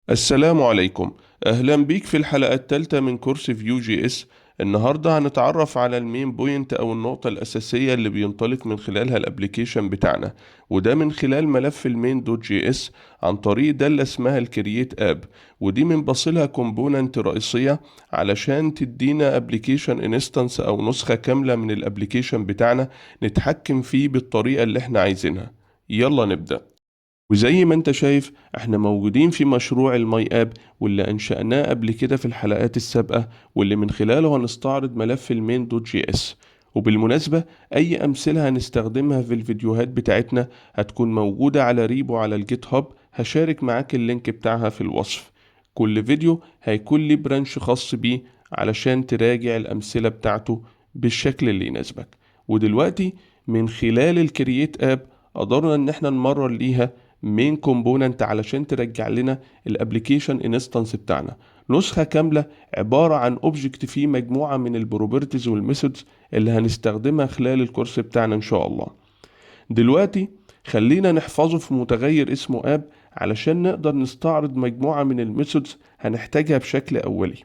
السلام عليكم. أهلا بيك في الحلقة الثالثة من كورس فيو جي اس. النهاردة هنتعرف على المين بوينت أو النقطة الأساسية اللي بينطلق من خلالها الابليكيشن بتاعنا، وده من خلال ملف المين دوت جي اس عن طريق دالة اسمها الكرييت اب، ودي بنبصلها كومبوننت رئيسية علشان تدينا ابليكيشن انستنس أو نسخة كاملة من الابليكيشن بتاعنا نتحكم فيه بالطريقة اللي احنا عايزينها. يلا نبدأ. وزي ما انت شايف احنا موجودين في مشروع الماي اب واللي انشأناه قبل كده في الحلقات السابقة، واللي من خلاله هنستعرض ملف المين دوت جي اس. وبالمناسبة اي امثلة هنستخدمها في الفيديوهات بتاعتنا هتكون موجودة على ريبو على الجيت هاب، هشارك معاك اللينك بتاعها في الوصف. كل فيديو هيكون ليه برانش خاص بيه علشان تراجع الامثلة بتاعته بالشكل اللي يناسبك. ودلوقتي من خلال الكرييت اب قدرنا ان احنا نمرر ليها مين كومبوننت علشان ترجع لنا الابليكيشن انستنس بتاعنا، نسخة كاملة عبارة عن اوبجكت فيه مجموعة من البروبرتيز والميثودز اللي هنستخدمها خلال الكورس بتاعنا ان شاء الله. دلوقتي خلينا نحفظه في متغير اسمه اب علشان نقدر نستعرض مجموعة من الميثودز هنحتاجها بشكل اولي.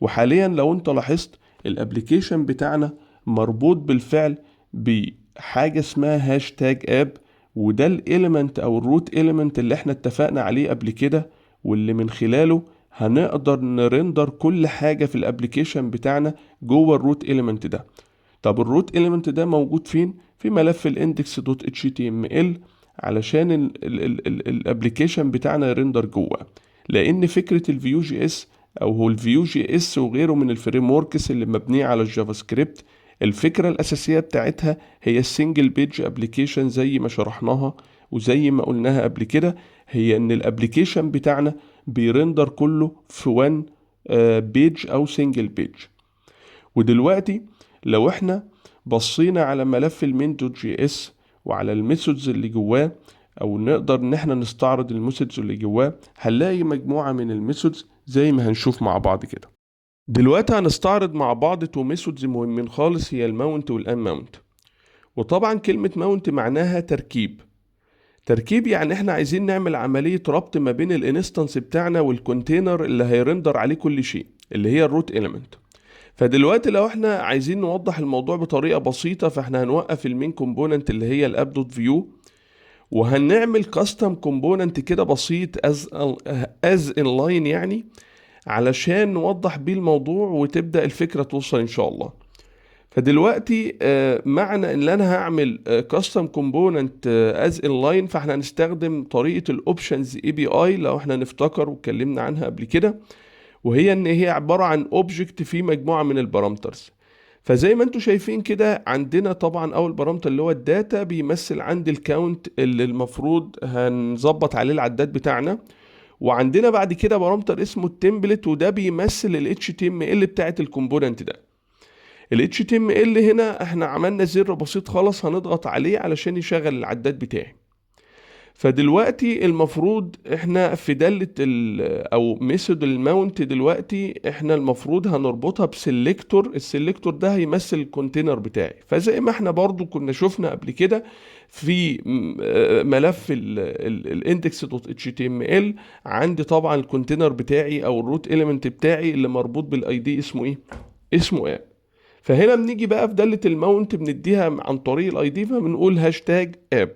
وحاليا لو انت لاحظت الابليكيشن بتاعنا مربوط بالفعل بحاجة اسمها هاشتاج اب، وده الاليمنت او الروت اليمنت اللي احنا اتفقنا عليه قبل كده، واللي من خلاله هنقدر نرندر كل حاجة في الابليكيشن بتاعنا جوه الروت اليمنت ده. طب الروت اليمنت ده موجود فين؟ في ملف الاندكس دوت اتش تي ام ال علشان الابليكيشن بتاعنا يرندر جوه. لان فكرة الفيو جي اس او هو الفيو جي اس وغيره من الفريم وركس اللي مبنيه على الجافا سكريبت، الفكرة الأساسية بتاعتها هي السنجل بيج ابليكيشن زي ما شرحناها وزي ما قلناها قبل كده، هي ان الابليكيشن بتاعنا بيرندر كله في وان بيج او سنجل بيج. ودلوقتي لو احنا بصينا على ملف المين دوت جي اس وعلى الميثودز اللي جواه، او نقدر ان احنا نستعرض الميثودز اللي جواه، هنلاقي مجموعة من الميثودز زي ما هنشوف مع بعض كده. دلوقتي هنستعرض مع بعض تو ميثودز مهمين خالص، هي الماونت والان ماونت. وطبعا كلمة ماونت معناها تركيب. تركيب يعني احنا عايزين نعمل عملية ربط ما بين الانستنس بتاعنا والكونتينر اللي هيرندر عليه كل شيء اللي هي الروت اليمنت. فدلوقتي لو احنا عايزين نوضح الموضوع بطريقة بسيطة، فاحنا هنوقف المين كومبوننت اللي هي الاب دوت فيو، وهنعمل كاستم كومبوننت كده بسيط از ان لاين يعني، علشان نوضح بيه الموضوع وتبدأ الفكرة توصل ان شاء الله. فدلوقتي معنى ان انا هعمل كاستم كومبوننت از ان لاين، فاحنا هنستخدم طريقة الاوبشنز اي بي اي لو احنا نفتكر واتكلمنا عنها قبل كده، وهي ان هي عبارة عن اوبجكت فيه مجموعة من البارامترز. فزي ما انتم شايفين كده عندنا طبعا اول بارامتر اللي هو الداتا بيمثل عندي الكاونت اللي المفروض هنظبط عليه العداد بتاعنا. وعندنا بعد كده بارامتر اسمه التمبلت، وده بيمثل ال HTML بتاعت الكومبوننت ده. ال HTML هنا احنا عملنا زر بسيط خالص هنضغط عليه علشان يشغل العداد بتاعي. فدلوقتي المفروض احنا في دالة او ميثود الماونت، دلوقتي احنا المفروض هنربطها بسلكتور، السلكتور ده هيمثل الكونتينر بتاعي. فزي ما احنا برضو كنا شفنا قبل كده في ملف الاندكس دوت اتش تي ام ال، عندي طبعا الكونتينر بتاعي او الروت اليمنت بتاعي اللي مربوط بالاي دي اسمه ايه؟ اسمه اب. فهنا بنيجي بقى في دالة الماونت بنديها عن طريق الاي دي، فبنقول هاشتاج اب.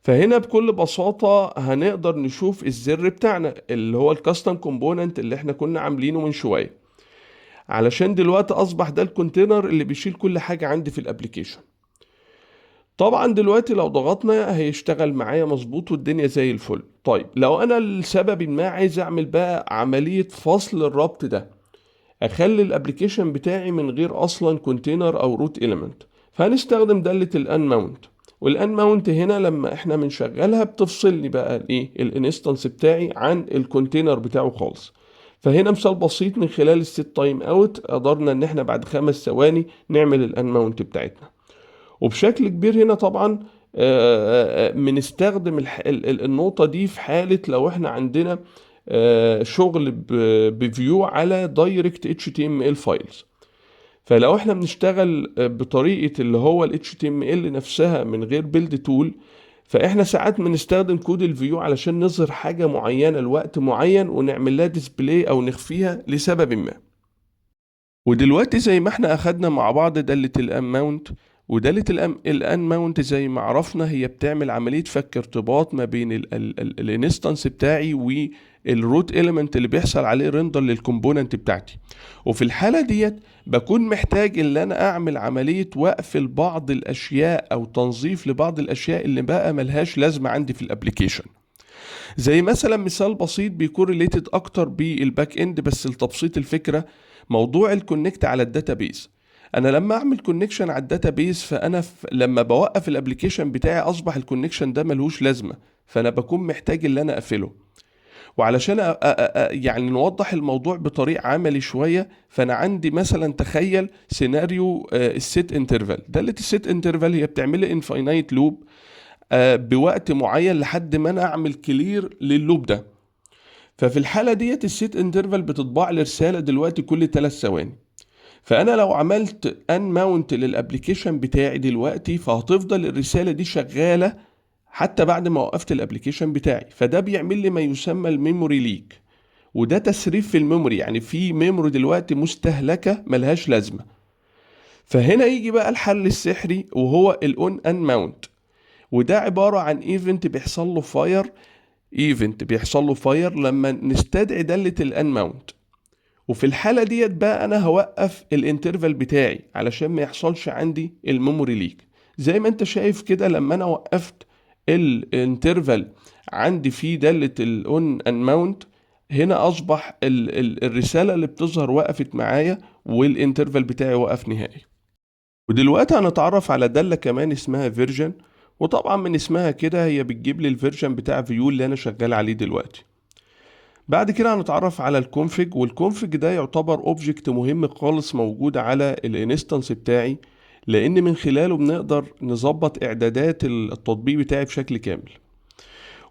فهنا بكل بساطة هنقدر نشوف الزر بتاعنا اللي هو الكاستم كومبوننت اللي احنا كنا عاملينه من شوية، علشان دلوقتي اصبح ده الكونتينر اللي بيشيل كل حاجة عندي في الابليكيشن. طبعا دلوقتي لو ضغطنا هيشتغل معايا مظبوط والدنيا زي الفل. طيب لو انا لسبب ما عايز اعمل بقى عملية فصل الربط ده، اخلي الابليكيشن بتاعي من غير اصلا كونتينر او روت اليمنت، فهنستخدم دالة الان ماونت. والان ماونت هنا لما احنا بنشغلها بتفصل لي بقى الايه الانستنس بتاعي عن الكونتينر بتاعه خالص. فهنا مثال بسيط من خلال السيت تايم اوت قدرنا ان احنا بعد 5 ثواني نعمل الان ماونت بتاعتنا. وبشكل كبير هنا طبعا بنستخدم النقطة دي في حالة لو احنا عندنا شغل بفيو على دايركت اتش تي ام ال فايلز. فلو احنا بنشتغل بطريقة اللي هو ال HTML نفسها من غير بيلد تول، فاحنا ساعات بنستخدم كود الفيو علشان نظهر حاجة معينة لوقت معين ونعمل لها ديسبلاي او نخفيها لسبب ما. ودلوقتي زي ما احنا اخدنا مع بعض دالة الانماونت، ودالة الانماونت زي ما عرفنا هي بتعمل عملية فك ارتباط ما بين الانستنس بتاعي والروت اليمنت اللي بيحصل عليه ريندر للكومبوننت بتاعتي. وفي الحالة ديت بكون محتاج ان انا اعمل عملية وقف لبعض الاشياء او تنظيف لبعض الاشياء اللي بقى ملهاش لازمة عندي في الابليكيشن. زي مثلا مثال بسيط بيكون ريليتد اكتر بالباك اند بس لتبسيط الفكره، موضوع الكونكت على الداتابيز. انا لما اعمل كونكشن على الداتابيز فانا لما بوقف الابليكيشن بتاعي اصبح الكونكشن ده ملهوش لازمه، فانا بكون محتاج ان انا اقفله. وعلشان يعني نوضح الموضوع بطريقه عملي شويه، فانا عندي مثلا تخيل سيناريو السيت انترفال. داله السيت انترفال هي بتعمل لي انفاينايت لوب بوقت معين لحد ما انا اعمل كلير لللوب ده. ففي الحاله ديت السيت انترفال بتطبع لي رساله دلوقتي كل 3 ثواني. فانا لو عملت ان ماونت للابليكيشن بتاعي دلوقتي فهتفضل الرساله دي شغاله حتى بعد ما وقفت الابليكيشن بتاعي. فده بيعمل لي ما يسمى الميموري ليك، وده تسريب في الميموري، يعني في ميموري دلوقتي مستهلكه ملهاش لازمه. فهنا يجي بقى الحل السحري وهو الاون ان ماونت، وده عبارة عن ايفنت بيحصل له فاير لما نستدعي دالة الان ماونت. وفي الحالة ديت بقى انا هوقف الانترفال بتاعي علشان ما يحصلش عندي الميموري ليك. زي ما انت شايف كده لما انا وقفت الانترفال عندي في دالة الاون ان ماونت، هنا اصبح الرسالة اللي بتظهر وقفت معايا والانترفال بتاعي وقف نهائي. ودلوقتي هنتعرف على دالة كمان اسمها فيرجن، وطبعا من اسمها كده هي بتجيب لي الفيرجن بتاع فيو اللي انا شغال عليه دلوقتي. بعد كده هنتعرف على الكونفيج، والكونفيج ده يعتبر اوبجكت مهم خالص موجود على الانستنس بتاعي، لان من خلاله بنقدر نظبط اعدادات التطبيق بتاعي بشكل كامل.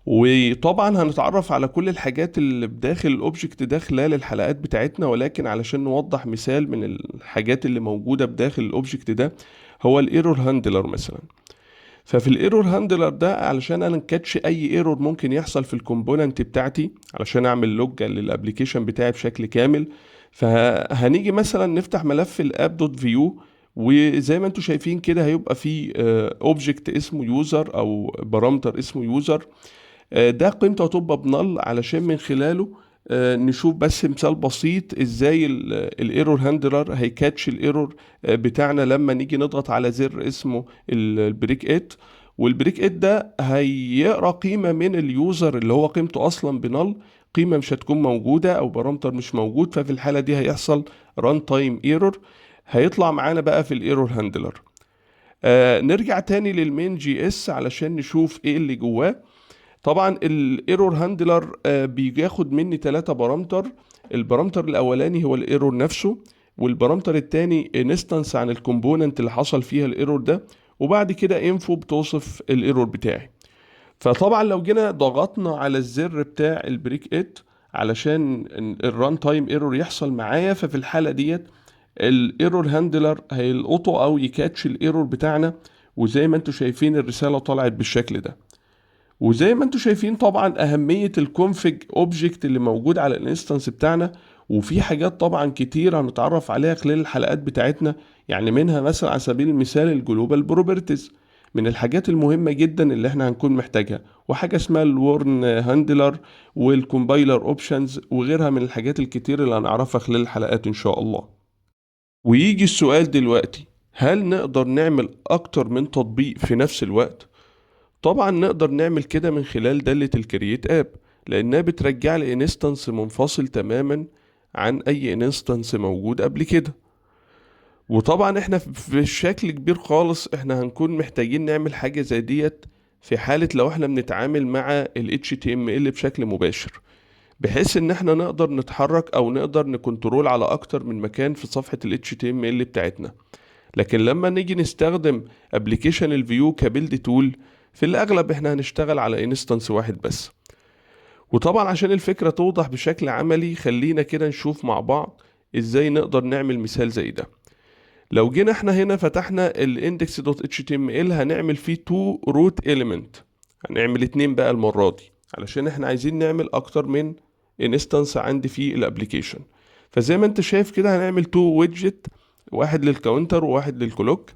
وطبعا هنتعرف على كل الحاجات اللي بداخل الاوبجكت ده خلال الحلقات بتاعتنا، ولكن علشان نوضح مثال من الحاجات اللي موجودة بداخل الاوبجكت ده هو الايرور هاندلر مثلا. ففي الايرور هاندلر ده علشان انا نكاتش اي ايرور ممكن يحصل في الكومبوننت بتاعتي علشان اعمل لوج للابليكيشن بتاعي بشكل كامل. فهنيجي مثلا نفتح ملف الاب دوت فيو، وزي ما انتم شايفين كده هيبقى في اوبجكت اسمه يوزر او بارامتر اسمه يوزر. ده قيمته هتبقى بنل علشان من خلاله نشوف بس مثال بسيط ازاي الايرور هاندلر هيكاتش الايرور بتاعنا لما نيجي نضغط على زر اسمه البريك ات. والبريك ات ده هيقرا قيمه من اليوزر اللي هو قيمته اصلا بنل، قيمه مش هتكون موجوده او بارامتر مش موجود. ففي الحاله دي هيحصل ران تايم ايرور هيطلع معانا بقى في الايرور هاندلر. نرجع تاني للمين جي اس علشان نشوف ايه اللي جواه. طبعا الايرور هاندلر بياخد مني 3 بارامتر. البارامتر الاولاني هو الايرور نفسه، والبارامتر التاني انستنس عن الكومبوننت اللي حصل فيها الايرور ده، وبعد كده انفو بتوصف الايرور بتاعي. فطبعا لو جينا ضغطنا على الزر بتاع البريك ات علشان الران تايم ايرور يحصل معايا، ففي الحالة ديت الايرور هاندلر هيلقطه او يكاتش الايرور بتاعنا، وزي ما انتم شايفين الرسالة طلعت بالشكل ده. وزي ما انتم شايفين طبعا اهمية الكونفيج اوبجكت اللي موجود على الانستنس بتاعنا، وفي حاجات طبعا كتير هنتعرف عليها خلال الحلقات بتاعتنا. يعني منها مثلا على سبيل المثال الجلوبال بروبرتيز، من الحاجات المهمة جدا اللي احنا هنكون محتاجها، وحاجة اسمها الورن هاندلر والكومبايلر اوبشنز وغيرها من الحاجات الكتير اللي هنعرفها خلال الحلقات ان شاء الله. ويجي السؤال دلوقتي، هل نقدر نعمل اكتر من تطبيق في نفس الوقت؟ طبعا نقدر نعمل كده من خلال دالة الكرييت اب، لانها بترجع لي انستنس منفصل تماما عن اي انستنس موجود قبل كده. وطبعا احنا في شكل كبير خالص احنا هنكون محتاجين نعمل حاجة زي ديت في حالة لو احنا بنتعامل مع ال HTML بشكل مباشر، بحيث ان احنا نقدر نتحرك او نقدر نكنترول على اكتر من مكان في صفحة ال HTML بتاعتنا. لكن لما نيجي نستخدم ابليكيشن الفيو كبيلد تول، في الاغلب احنا هنشتغل على انستنس واحد بس. وطبعا عشان الفكرة توضح بشكل عملي خلينا كده نشوف مع بعض ازاي نقدر نعمل مثال زي ده. لو جينا احنا هنا فتحنا الاندكس دوت اتش تي ام ال هنعمل فيه تو روت element هنعمل 2 بقى المرة دي، علشان احنا عايزين نعمل اكتر من انستنس عندي في الابليكيشن. فزي ما انت شايف كده هنعمل 2 ويدجت، واحد للكاونتر وواحد للكلوك.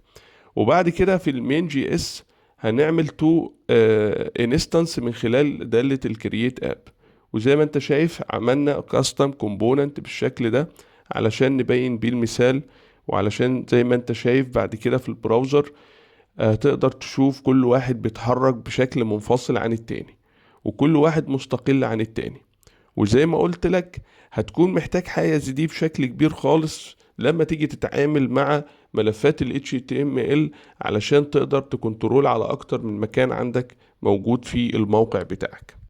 وبعد كده في المين جي اس هنعمل 2 انستنس من خلال دالة الكرييت اب. وزي ما انت شايف عملنا كاستم كومبوننت بالشكل ده علشان نبين بيه المثال، وعلشان زي ما انت شايف بعد كده في البراوزر تقدر تشوف كل واحد بيتحرك بشكل منفصل عن التاني، وكل واحد مستقل عن التاني. وزي ما قلت لك هتكون محتاج حاجة زي دي بشكل كبير خالص لما تيجي تتعامل مع ملفات ال HTML، علشان تقدر تكنترول على اكتر من مكان عندك موجود في الموقع بتاعك.